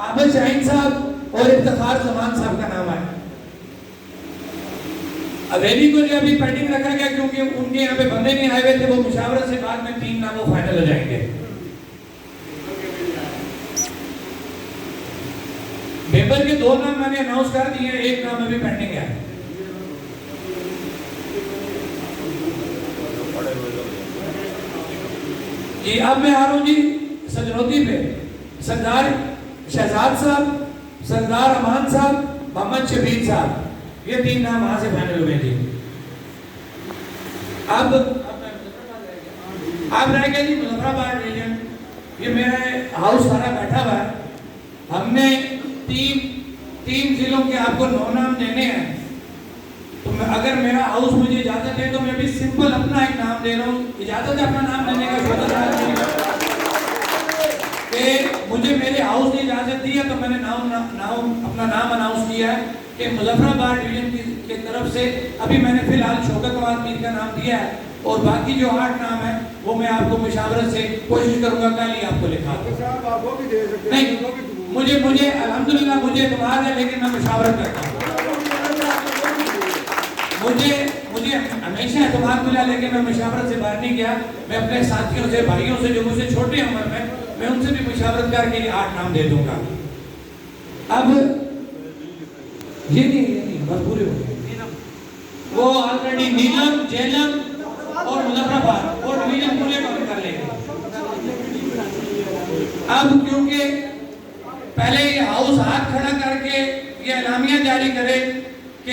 आमिर शाहीन साहब और इफ्तिखार जमान साहब का नाम आया। अवेली को जो अभी पेंडिंग रखा गया क्योंकि उनके यहाँ पे बंदे नहीं आए हुए थे, वो मुशावरत से बाद में 3 नाम वो फाइनल हो जाएंगे। मेंबर के 2 नाम मैंने अनाउंस कर दिए, 1 नाम अभी पेंडिंग है। जी अब मैं आ रहा हूँ जी सजनौती पे। सरदार शहजाद साहब, सरदार अमान साहब, मोहम्मद शबीर साहब, ये 3 नाम वहां से फाइनल हुए जी। अब रह गया जी मुजफ्फराबाद रीजन। ये मेरा हाउस सारा बैठा हुआ है। हमने तीन जिलों के आपको 9 नाम देने हैं। तो मैं अगर मेरा हाउस मुझे इजाजत है तो मैं भी सिंपल अपना एक नाम दे रहा हूँ। इजाजत है अपना नाम देने का? कि मुझे मेरे हाउस ने इजाजत दी है तो मैंने अपना नाम अनाउंस किया है कि मुजफ्फराबाद डिवीजन की तरफ से अभी मैंने फिलहाल शौकत नवाज मीर का नाम दिया है और बाकी जो 8 नाम है वो मैं आपको मुशावरत से कोशिश करूंगा कल ही आपको लिखा दूं। नहीं, मुझे अल्हम्दुलिल्लाह मुझे एतबार है, लेकिन मैं मुशावरत करता हूँ। मुझे हमेशा एतबार मिला, लेकिन मैं मुशावरत से बाहर नहीं गया। मैं अपने साथियों से, भाइयों से जो मुझसे छोटे उम्र में, मैं उनसे भी मुशावरत करके 8 नाम दे दूंगा। अब ये नहीं बस पूरे हो गए। वो ऑलरेडी नीलम, जेलम और मुजफ्फराबाद और डिवीजन पूरे कवर कर लेंगे। अब क्योंकि पहले ये हाउस हाथ खड़ा करके ये एलामिया जारी करे